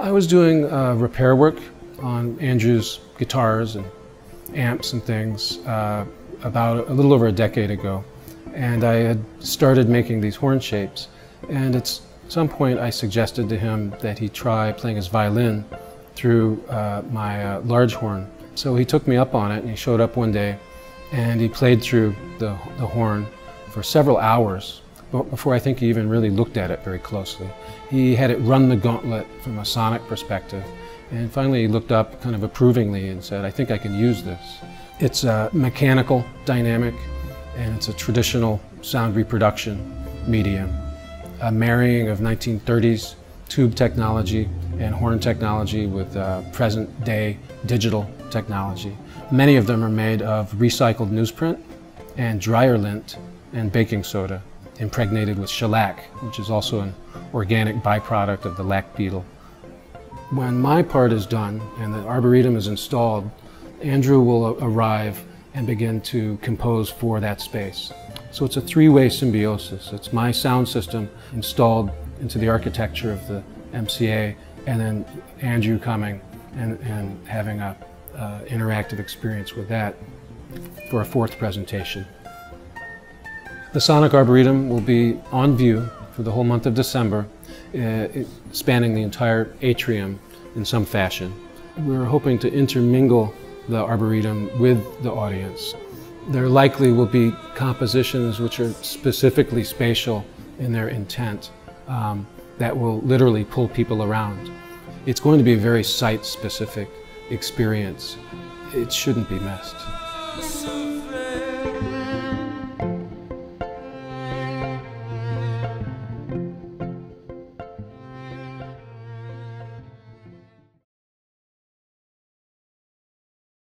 I was doing repair work on Andrew's guitars and amps and things about a little over a decade ago. And I had started making these horn shapes. And at some point I suggested to him that he try playing his violin through my large horn. So he took me up on it, and he showed up one day and he played through the horn for several hours before I think he even really looked at it very closely. He had it run the gauntlet from a sonic perspective, and finally he looked up kind of approvingly and said, "I think I can use this." It's a mechanical dynamic, and it's a traditional sound reproduction medium, a marrying of 1930s tube technology and horn technology with present-day digital technology. Many of them are made of recycled newsprint and dryer lint and baking soda, impregnated with shellac, which is also an organic byproduct of the lac beetle. When my part is done and the Arboretum is installed, Andrew will arrive and begin to compose for that space. So it's a three-way symbiosis. It's my sound system installed into the architecture of the MCA, and then Andrew coming and having an interactive experience with that for a fourth presentation. The Sonic Arboretum will be on view for the whole month of December, spanning the entire atrium in some fashion. We're hoping to intermingle the Arboretum with the audience. There likely will be compositions which are specifically spatial in their intent, that will literally pull people around. It's going to be a very site-specific experience. It shouldn't be missed.